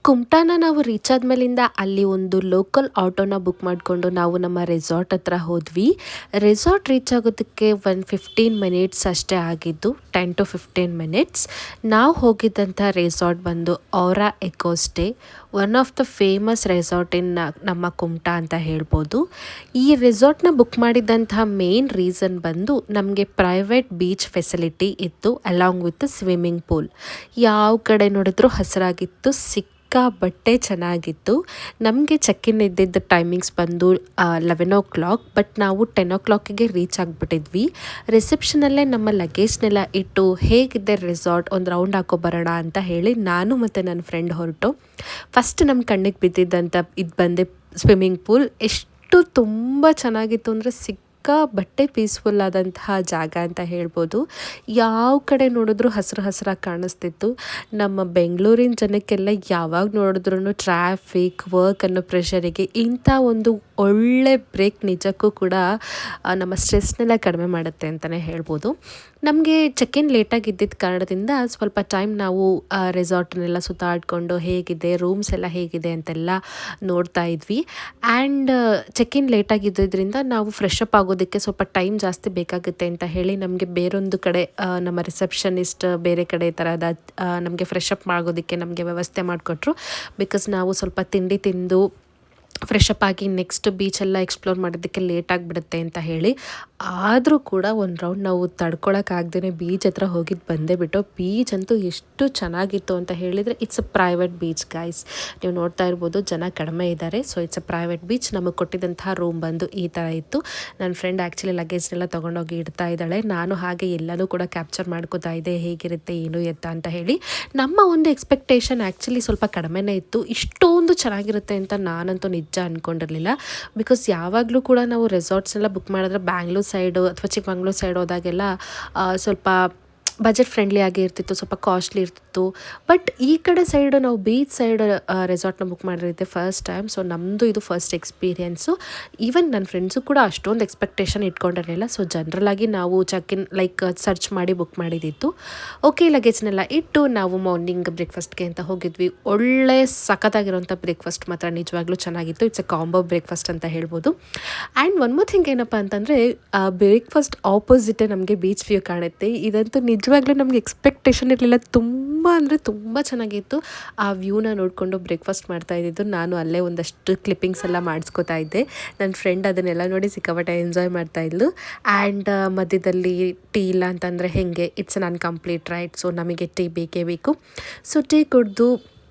ಕುಮಟಾನ ನಾವು ರೀಚ್ ಆದ್ಮೇಲಿಂದ ಅಲ್ಲಿ ಒಂದು ಲೋಕಲ್ ಆಟೋನ ಬುಕ್ ಮಾಡಿಕೊಂಡು ನಾವು ನಮ್ಮ ರೆಸಾರ್ಟ್ ಹತ್ರ ಹೋದ್ವಿ. ರೆಸಾರ್ಟ್ ರೀಚ್ ಆಗೋದಕ್ಕೆ 15 ಮಿನಿಟ್ಸ್ ಅಷ್ಟೇ ಆಗಿದ್ದು, 10 to 15 ಮಿನಿಟ್ಸ್. ನಾವು ಹೋಗಿದ್ದಂಥ ರೆಸಾರ್ಟ್ ಬಂದು Aura Eco Stay, one of the famous resort in ನಮ್ಮ ಕುಮಟಾ ಅಂತ ಹೇಳ್ಬೋದು. ಈ ರೆಸಾರ್ಟ್ನ ಬುಕ್ ಮಾಡಿದ್ದಂತಹ ಮೇನ್ ರೀಸನ್ ಬಂದು ನಮಗೆ ಪ್ರೈವೇಟ್ ಬೀಚ್ ಫೆಸಿಲಿಟಿ ಇತ್ತು, ಅಲಾಂಗ್ ವಿತ್ ಸ್ವಿಮ್ಮಿಂಗ್ ಪೂಲ್. ಯಾವ ಕಡೆ ನೋಡಿದ್ರು ಹಸಿರಾಗಿತ್ತು, ಬಟ್ಟೆ ಚೆನ್ನಾಗಿತ್ತು. ನಮಗೆ ಚೆಕ್ ಇನ್ ಇದ್ದಿದ್ದ ಟೈಮಿಂಗ್ಸ್ ಬಂದು 11 o'clock, ಬಟ್ ನಾವು 10 o'clockಗೆ ರೀಚ್ ಆಗಿಬಿಟ್ಟಿದ್ವಿ. ರಿಸೆಪ್ಷನಲ್ಲೇ ನಮ್ಮ ಲಗೇಜ್ನೆಲ್ಲ ಇಟ್ಟು ಹೇಗಿದೆ ರೆಸಾರ್ಟ್ ಒಂದು ರೌಂಡ್ ಹಾಕೋ ಬರೋಣ ಅಂತ ಹೇಳಿ ನಾನು ಮತ್ತು ನನ್ನ ಫ್ರೆಂಡ್ ಹೊರಟು. ಫಸ್ಟ್ ನಮ್ಮ ಕಣ್ಣಿಗೆ ಬಿದ್ದಿದ್ದಂಥ ಇದು ಬಂದೆ ಸ್ವಿಮ್ಮಿಂಗ್ ಪೂಲ್. ಎಷ್ಟು ತುಂಬ ಚೆನ್ನಾಗಿತ್ತು ಅಂದರೆ ಬಟ್ಟೆ ಪೀಸ್ಫುಲ್ ಆದಂತಹ ಜಾಗ ಅಂತ ಹೇಳ್ಬೋದು. ಯಾವ ಕಡೆ ನೋಡಿದ್ರು ಹಸಿರಾಗಿ ಕಾಣಿಸ್ತಿತ್ತು. ನಮ್ಮ ಬೆಂಗಳೂರಿನ ಜನಕ್ಕೆಲ್ಲ ಯಾವಾಗ ನೋಡಿದ್ರೂ ಟ್ರಾಫಿಕ್, ವರ್ಕ್ ಅನ್ನೋ ಪ್ರೆಷರಿಗೆ ಇಂಥ ಒಂದು ಒಳ್ಳೆ ಬ್ರೇಕ್ ನಿಜಕ್ಕೂ ಕೂಡ ನಮ್ಮ ಸ್ಟ್ರೆಸ್ನೆಲ್ಲ ಕಡಿಮೆ ಮಾಡುತ್ತೆ ಅಂತಲೇ ಹೇಳ್ಬೋದು. ನಮಗೆ ಚೆಕ್ ಇನ್ ಲೇಟಾಗಿ ಇದ್ದಿದ್ದ ಕಾರಣದಿಂದ ಸ್ವಲ್ಪ ಟೈಮ್ ನಾವು ರೆಸಾರ್ಟ್ನೆಲ್ಲ ಸುತ್ತಾಡಿಕೊಂಡು ಹೇಗಿದೆ, ರೂಮ್ಸ್ ಎಲ್ಲ ಹೇಗಿದೆ ಅಂತೆಲ್ಲ ನೋಡ್ತಾ ಇದ್ವಿ. ಆ್ಯಂಡ್ ಚೆಕ್ ಇನ್ ಲೇಟಾಗಿದ್ದರಿಂದ ನಾವು ಫ್ರೆಶ್ ಅಪ್ ಆಗೋದಕ್ಕೆ ಸ್ವಲ್ಪ ಟೈಮ್ ಜಾಸ್ತಿ ಬೇಕಾಗುತ್ತೆ ಅಂತ ಹೇಳಿ ನಮಗೆ ಬೇರೊಂದು ಕಡೆ ನಮ್ಮ ರಿಸೆಪ್ಷನಿಸ್ಟ್ ಬೇರೆ ಕಡೆ ಥರದ ನಮಗೆ ಫ್ರೆಶ್ ಅಪ್ ಆಗೋದಕ್ಕೆ ನಮಗೆ ವ್ಯವಸ್ಥೆ ಮಾಡಿಕೊಟ್ರು. ಬಿಕಾಸ್ ನಾವು ಸ್ವಲ್ಪ ತಿಂಡಿ ತಿಂದು ಫ್ರೆಶ್ ಅಪ್ ಆಗಿ ನೆಕ್ಸ್ಟ್ ಬೀಚೆಲ್ಲ ಎಕ್ಸ್ಪ್ಲೋರ್ ಮಾಡೋದಕ್ಕೆ ಲೇಟ್ ಆಗಿಬಿಡುತ್ತೆ ಅಂತ ಹೇಳಿ, ಆದರೂ ಕೂಡ ಒಂದು ರೌಂಡ್ ನಾವು ತಡ್ಕೊಳಕ್ಕಾಗ್ದೇ ಬೀಚ್ ಹತ್ರ ಹೋಗಿದ್ದು ಬಂದೇ ಬಿಟ್ಟು. ಬೀಚ್ ಅಂತೂ ಎಷ್ಟು ಚೆನ್ನಾಗಿತ್ತು ಅಂತ ಹೇಳಿದರೆ, it's a private beach guys. ನೀವು ನೋಡ್ತಾ ಇರ್ಬೋದು ಜನ ಕಡಿಮೆ ಇದ್ದಾರೆ. So it's a private beach. ನಮಗೆ ಕೊಟ್ಟಿದ್ದಂತಹ ರೂಮ್ ಬಂದು ಈ ಥರ ಇತ್ತು. ನನ್ನ ಫ್ರೆಂಡ್ ಆ್ಯಕ್ಚುಲಿ ಲಗೇಜ್ನೆಲ್ಲ ತೊಗೊಂಡೋಗಿ ಇಡ್ತಾ ಇದ್ದಾಳೆ. ನಾನು ಹಾಗೆ ಎಲ್ಲನೂ ಕೂಡ ಕ್ಯಾಪ್ಚರ್ ಮಾಡ್ಕೋತಾ ಇದ್ದೆ, ಹೇಗಿರುತ್ತೆ ಏನು ಎತ್ತ ಅಂತ ಹೇಳಿ. ನಮ್ಮ ಒಂದು ಎಕ್ಸ್ಪೆಕ್ಟೇಷನ್ ಆ್ಯಕ್ಚುಲಿ ಸ್ವಲ್ಪ ಕಡಿಮೆನೇ ಇತ್ತು. ಇಷ್ಟೊಂದು ಚೆನ್ನಾಗಿರುತ್ತೆ ಅಂತ ನಾನಂತೂ ನಿಜ ಅಂದ್ಕೊಂಡಿರಲಿಲ್ಲ. ಬಿಕಾಸ್ ಯಾವಾಗಲೂ ಕೂಡ ನಾವು ರೆಸಾರ್ಟ್ಸ್ನೆಲ್ಲ ಬುಕ್ ಮಾಡಿದ್ರೆ ಬ್ಯಾಂಗ್ಳೂರ್ ಸೈಡು ಅಥವಾ ಚಿಕ್ಕಮಂಗ್ಳೂರು ಸೈಡ್ ಹೋದಾಗೆಲ್ಲ ಸ್ವಲ್ಪ ಬಜೆಟ್ ಫ್ರೆಂಡ್ಲಿ ಆಗಿ ಇರ್ತಿತ್ತು, ಸ್ವಲ್ಪ ಕಾಸ್ಟ್ಲಿ ಇರ್ತಿತ್ತು. ಬಟ್ ಈ ಕಡೆ ಸೈಡು ನಾವು ಬೀಚ್ ಸೈಡ್ ರೆಸಾರ್ಟ್ನ ಬುಕ್ ಮಾಡಿರುತ್ತೆ ಫಸ್ಟ್ ಟೈಮ್. ಸೊ ನಮ್ಮದು ಇದು ಫಸ್ಟ್ ಎಕ್ಸ್ಪೀರಿಯೆನ್ಸು. ಈವನ್ ನನ್ನ ಫ್ರೆಂಡ್ಸು ಕೂಡ ಅಷ್ಟೊಂದು ಎಕ್ಸ್ಪೆಕ್ಟೇಷನ್ ಇಟ್ಕೊಂಡಿರಲಿಲ್ಲ. ಸೊ ಜನರಲಾಗಿ ನಾವು ಚೆಕ್ ಇನ್ ಸರ್ಚ್ ಮಾಡಿ ಬುಕ್ ಮಾಡಿದ್ದಿತ್ತು. ಓಕೆ, ಲಗೇಜ್ನೆಲ್ಲ ಇಟ್ಟು ನಾವು ಮಾರ್ನಿಂಗ್ ಬ್ರೇಕ್ಫಾಸ್ಟ್ಗೆ ಅಂತ ಹೋಗಿದ್ವಿ. ಒಳ್ಳೆ ಸಖತ್ತಾಗಿರೋಂಥ ಬ್ರೇಕ್ಫಾಸ್ಟ್ ಮಾತ್ರ ನಿಜವಾಗ್ಲೂ ಚೆನ್ನಾಗಿತ್ತು. ಇಟ್ಸ್ ಎ ಕಾಂಬೋ ಬ್ರೇಕ್ಫಾಸ್ಟ್ ಅಂತ ಹೇಳ್ಬೋದು. ಆ್ಯಂಡ್ ಒನ್ ಮೋರ್ ಥಿಂಗ್ ಏನಪ್ಪ ಅಂತಂದರೆ, ಬ್ರೇಕ್ಫಾಸ್ಟ್ ಆಪೋಸಿಟೇ ನಮಗೆ ಬೀಚ್ ವ್ಯೂ ಕಾಣುತ್ತೆ. ಇದಂತೂ ನಿಜವಾಗ್ಲೂ ನಮಗೆ ಎಕ್ಸ್ಪೆಕ್ಟೇಷನ್ ಇರಲಿಲ್ಲ. ತುಂಬ ಅಂದರೆ ತುಂಬ ಚೆನ್ನಾಗಿತ್ತು. ಆ ವ್ಯೂನ ನೋಡಿಕೊಂಡು ಬ್ರೇಕ್ಫಾಸ್ಟ್ ಮಾಡ್ತಾ ಇದ್ದಿದ್ದು. ನಾನು ಅಲ್ಲೇ ಒಂದಷ್ಟು ಕ್ಲಿಪ್ಪಿಂಗ್ಸ್ ಎಲ್ಲ ಮಾಡಿಸ್ಕೋತಾ ಇದ್ದೆ. ನನ್ನ ಫ್ರೆಂಡ್ ಅದನ್ನೆಲ್ಲ ನೋಡಿ ಸಿಕ್ಕಾಪಟ್ಟೆ ಎಂಜಾಯ್ ಮಾಡ್ತಾ ಇದ್ಲು. ಆ್ಯಂಡ್ ಮಧ್ಯದಲ್ಲಿ ಟೀ ಇಲ್ಲ ಅಂತಂದರೆ ಹೇಗೆ, it's an incomplete right. So ನಮಗೆ ಟೀ ಬೇಕೇ ಬೇಕು. ಸೊ ಟೀ ಕುಡಿದು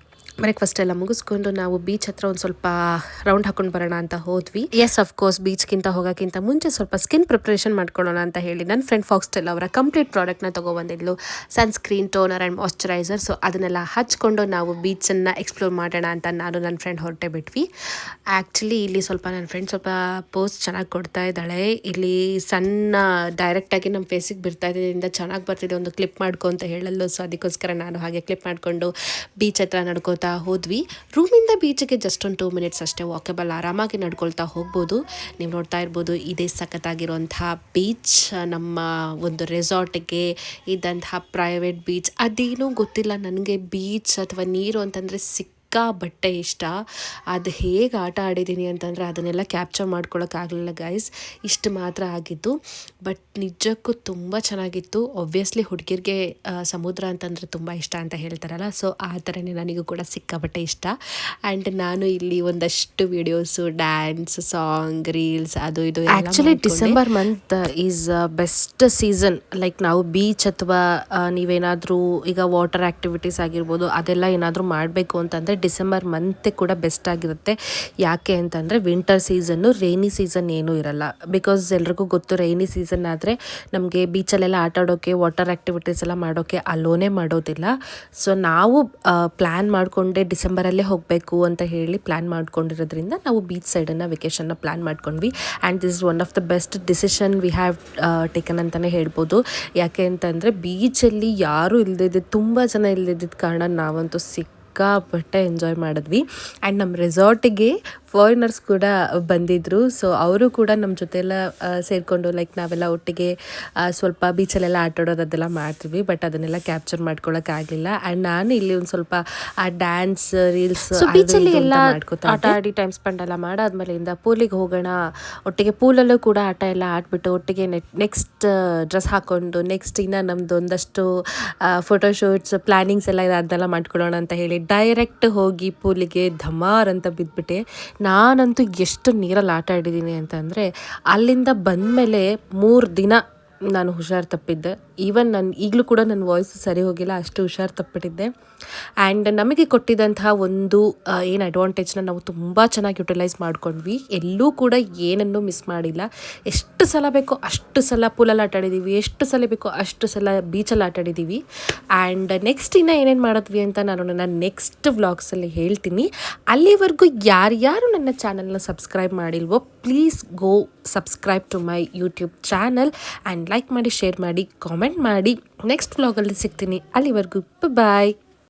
ಬ್ರೇಕ್ಫಾಸ್ಟ್ ಎಲ್ಲ ಮುಗಿಸ್ಕೊಂಡು ನಾವು ಬೀಚ್ ಹತ್ರ ಒಂದು ಸ್ವಲ್ಪ ರೌಂಡ್ ಹಾಕೊಂಡು ಬರೋಣ ಅಂತ ಹೋದ್ವಿ. ಎಸ್, ಅಫ್ಕೋರ್ಸ್ ಬೀಚ್ಗಿಂತ ಹೋಗೋಕ್ಕಿಂತ ಮುಂಚೆ ಸ್ವಲ್ಪ ಸ್ಕಿನ್ ಪ್ರಿಪ್ರೇಷನ್ ಮಾಡ್ಕೊಳ್ಳೋಣ ಅಂತ ಹೇಳಿ ನನ್ನ ಫ್ರೆಂಡ್ ಫಾಕ್ಸ್ಟೆಲ್ ಅವರ ಕಂಪ್ಲೀಟ್ ಪ್ರಾಡಕ್ಟ್ನ ತೊಗೊಬಂದಿದ್ಲು. Sunscreen, toner and moisturiser. So ಅದನ್ನೆಲ್ಲ ಹಚ್ಕೊಂಡು ನಾವು ಬೀಚನ್ನು ಎಕ್ಸ್ಪ್ಲೋರ್ ಮಾಡೋಣ ಅಂತ ನಾನು ನನ್ನ ಫ್ರೆಂಡ್ ಹೊರಟೆ ಬಿಟ್ವಿ. ಆ್ಯಕ್ಚುಲಿ ಇಲ್ಲಿ ಸ್ವಲ್ಪ ನನ್ನ ಫ್ರೆಂಡ್ ಸ್ವಲ್ಪ ಪೋಸ್ಟ್ ಚೆನ್ನಾಗಿ ಕೊಡ್ತಾ ಇದ್ದಾಳೆ. ಇಲ್ಲಿ ಸಣ್ಣ ಡೈರೆಕ್ಟಾಗಿ ನಮ್ಮ ಫೇಸಿಗೆ ಬಿಡ್ತಾ ಇದ್ದರಿಂದ ಚೆನ್ನಾಗಿ ಬರ್ತಿದೆ, ಒಂದು ಕ್ಲಿಪ್ ಮಾಡ್ಕೊ ಅಂತ ಹೇಳಲು. ಸೊ ಅದಕ್ಕೋಸ್ಕರ ನಾನು ಹಾಗೆ ಕ್ಲಿಪ್ ಮಾಡಿಕೊಂಡು ಬೀಚ್ ಹತ್ರ ನಡ್ಕೋತಾ ಹೋದ್ವಿ. ರೂಮಿಂದ ಬೀಚ್ಗೆ ಜಸ್ಟ್ ಒಂದು 2 ಮಿನಿಟ್ಸ್ ಅಷ್ಟೇ ವಾಕಬಲ್, ಆರಾಮಾಗಿ ನಡ್ಕೊಳ್ತಾ ಹೋಗ್ಬೋದು. ನೀವು ನೋಡ್ತಾ ಇರ್ಬೋದು ಇದೇ ಸಖತ್ತಾಗಿರುವಂತಹ ಬೀಚ್. ನಮ್ಮ ಒಂದು ರೆಸಾರ್ಟ್ಗೆ ಇದ್ದಂತಹ ಪ್ರೈವೇಟ್ ಬೀಚ್. ಅದೇನೂ ಗೊತ್ತಿಲ್ಲ ನನಗೆ, ಬೀಚ್ ಅಥವಾ ನೀರು ಅಂತಂದರೆ ಬಟ್ಟೆ ಇಷ್ಟ. ಅದು ಹೇಗೆ ಆಟ ಆಡಿದ್ದೀನಿ ಅಂತಂದರೆ ಅದನ್ನೆಲ್ಲ ಕ್ಯಾಪ್ಚರ್ ಮಾಡ್ಕೊಳಕ್ಕಾಗಲಿಲ್ಲ ಗೈಸ್. ಇಷ್ಟು ಮಾತ್ರ ಆಗಿದ್ದು. ಬಟ್ ನಿಜಕ್ಕೂ ತುಂಬ ಚೆನ್ನಾಗಿತ್ತು. ಒಬ್ವಿಯಸ್ಲಿ ಹುಡುಗಿರಿಗೆ ಸಮುದ್ರ ಅಂತಂದರೆ ತುಂಬ ಇಷ್ಟ ಅಂತ ಹೇಳ್ತಾರಲ್ಲ, ಸೊ ಆ ಥರನೇ ನನಗೂ ಕೂಡ ಸಿಕ್ಕಾಬಟ್ಟೆ ಇಷ್ಟ. ಆ್ಯಂಡ್ ನಾನು ಇಲ್ಲಿ ಒಂದಷ್ಟು ವಿಡಿಯೋಸು, ಡ್ಯಾನ್ಸ್, ಸಾಂಗ್, ರೀಲ್ಸ್ ಅದು ಇದು. Actually December month is best season. ನಾವು ಬೀಚ್ ಅಥವಾ ನೀವೇನಾದರೂ ಈಗ ವಾಟರ್ ಆ್ಯಕ್ಟಿವಿಟೀಸ್ ಆಗಿರ್ಬೋದು ಅದೆಲ್ಲ ಏನಾದರೂ ಮಾಡಬೇಕು ಅಂತಂದರೆ ಡಿಸೆಂಬರ್ ಮಂತ್ ಕೂಡ ಬೆಸ್ಟ್ ಆಗಿರುತ್ತೆ. ಯಾಕೆ ಅಂತಂದರೆ ವಿಂಟರ್ ಸೀಸನ್ನು, ರೈನಿ ಸೀಸನ್ ಏನೂ ಇರಲ್ಲ. ಬಿಕಾಸ್ ಎಲ್ರಿಗೂ ಗೊತ್ತು ರೈನಿ ಸೀಸನ್ ಆದರೆ ನಮಗೆ ಬೀಚಲ್ಲೆಲ್ಲ ಆಟ ಆಡೋಕ್ಕೆ, ವಾಟರ್ ಆ್ಯಕ್ಟಿವಿಟೀಸ್ ಎಲ್ಲ ಮಾಡೋಕ್ಕೆ ಅಲೋನೇ ಮಾಡೋದಿಲ್ಲ. ಸೊ ನಾವು ಪ್ಲ್ಯಾನ್ ಮಾಡಿಕೊಂಡೆ ಡಿಸೆಂಬರಲ್ಲೇ ಹೋಗಬೇಕು ಅಂತ ಹೇಳಿ ಪ್ಲ್ಯಾನ್ ಮಾಡ್ಕೊಂಡಿರೋದ್ರಿಂದ ನಾವು ಬೀಚ್ ಸೈಡನ್ನು ವೆಕೇಷನ್ನ ಪ್ಲ್ಯಾನ್ ಮಾಡ್ಕೊಂಡ್ವಿ. And this is one of the best decision we have taken ಅಂತಲೇ ಹೇಳ್ಬೋದು. ಯಾಕೆ ಅಂತಂದರೆ ಬೀಚಲ್ಲಿ ಯಾರೂ ಇಲ್ಲದಿದ್ದು, ತುಂಬ ಜನ ಇಲ್ಲದಿದ್ದ ಕಾರಣ ನಾವಂತೂ ಸಿಕ್ಕಾಪಟ್ಟೆ ಎಂಜಾಯ್ ಮಾಡಿದ್ವಿ. ಆ್ಯಂಡ್ ನಮ್ಮ ರೆಸಾರ್ಟಿಗೆ ಫಾರಿನರ್ಸ್ ಕೂಡ ಬಂದಿದ್ದರು. ಸೊ ಅವರು ಕೂಡ ನಮ್ಮ ಜೊತೆ ಎಲ್ಲ ಸೇರಿಕೊಂಡು ಲೈಕ್ ನಾವೆಲ್ಲ ಒಟ್ಟಿಗೆ ಸ್ವಲ್ಪ ಬೀಚಲ್ಲೆಲ್ಲ ಆಟಾಡೋದು ಅದೆಲ್ಲ ಮಾಡ್ತೀವಿ. ಬಟ್ ಅದನ್ನೆಲ್ಲ ಕ್ಯಾಪ್ಚರ್ ಮಾಡ್ಕೊಳ್ಳೋಕ್ಕಾಗಲಿಲ್ಲ. ಆ್ಯಂಡ್ ನಾನು ಇಲ್ಲಿ ಒಂದು ಸ್ವಲ್ಪ ಡ್ಯಾನ್ಸ್ ರೀಲ್ಸ್ ಬೀಚಲ್ಲಿ ಎಲ್ಲ ಆಟ ಆಡಿ ಟೈಮ್ ಸ್ಪೆಂಡ್ ಎಲ್ಲ ಮಾಡಾದ್ಮೇಲಿಂದ ಪೂಲಿಗೆ ಹೋಗೋಣ, ಒಟ್ಟಿಗೆ ಪೂಲಲ್ಲೂ ಕೂಡ ಆಟ ಎಲ್ಲ ಆಡ್ಬಿಟ್ಟು ಒಟ್ಟಿಗೆ ನೆಕ್ಸ್ಟ್ ಡ್ರೆಸ್ ಹಾಕ್ಕೊಂಡು ನೆಕ್ಸ್ಟ್ ಇನ್ನು ನಮ್ಮದು ಒಂದಷ್ಟು ಫೋಟೋಶೂಟ್ಸ್ ಪ್ಲ್ಯಾನಿಂಗ್ಸ್ ಎಲ್ಲ ಇದೆ ಅದನ್ನೆಲ್ಲ ಮಾಡ್ಕೊಳ್ಳೋಣ ಅಂತ ಹೇಳಿ ಡೈರೆಕ್ಟ್ ಹೋಗಿ ಪೂಲಿಗೆ ಧಮಾರ್ ಅಂತ ಬಿದ್ದುಬಿಟ್ಟೆ. ನಾನಂತೂ ಎಷ್ಟು ನೀರಲ್ಲಿ ಆಟ ಆಡಿದ್ದೀನಿ ಅಂತಂದರೆ ಅಲ್ಲಿಂದ ಬಂದಮೇಲೆ 3 ದಿನ ನಾನು ಹುಷಾರು ತಪ್ಪಿದ್ದೆ. ಈವನ್ ನಾನು ಈಗಲೂ ಕೂಡ ನನ್ನ ವಾಯ್ಸ್ ಸರಿ ಹೋಗಿಲ್ಲ, ಅಷ್ಟು ಹುಷಾರು ತಪ್ಪಿಟ್ಟಿದ್ದೆ. ಆ್ಯಂಡ್ ನಮಗೆ ಕೊಟ್ಟಿದ್ದಂತಹ ಒಂದು ಏನು ಅಡ್ವಾಂಟೇಜ್ನ ನಾವು ತುಂಬ ಚೆನ್ನಾಗಿ ಯುಟಿಲೈಸ್ ಮಾಡ್ಕೊಂಡ್ವಿ. ಎಲ್ಲೂ ಕೂಡ ಏನನ್ನೂ ಮಿಸ್ ಮಾಡಿಲ್ಲ. ಎಷ್ಟು ಸಲ ಬೇಕೋ ಅಷ್ಟು ಸಲ ಪೂಲಲ್ಲಿ ಆಟ ಆಡಿದ್ದೀವಿ, ಎಷ್ಟು ಸಲ ಬೇಕೋ ಅಷ್ಟು ಸಲ ಬೀಚಲ್ಲಿ ಆಟ ಆಡಿದ್ದೀವಿ. ಆ್ಯಂಡ್ ನೆಕ್ಸ್ಟ್ ಇನ್ನು ಏನೇನು ಮಾಡಿದ್ವಿ ಅಂತ ನಾನು ನನ್ನ ನೆಕ್ಸ್ಟ್ ವ್ಲಾಗ್ಸಲ್ಲಿ ಹೇಳ್ತೀನಿ. ಅಲ್ಲಿವರೆಗೂ ಯಾರ್ಯಾರು ನನ್ನ ಚಾನಲ್ನ ಸಬ್ಸ್ಕ್ರೈಬ್ ಮಾಡಿಲ್ವೋ please go subscribe to my YouTube channel and like ಮಾಡಿ, ಶೇರ್ ಮಾಡಿ, ಕಾಮೆಂಟ್ ಮಾಡಿ. ನೆಕ್ಸ್ಟ್ ವ್ಲಾಗಲ್ಲಿ ಸಿಗ್ತೀನಿ. ಅಲ್ಲಿವರೆಗೂ ಬಾಯ್.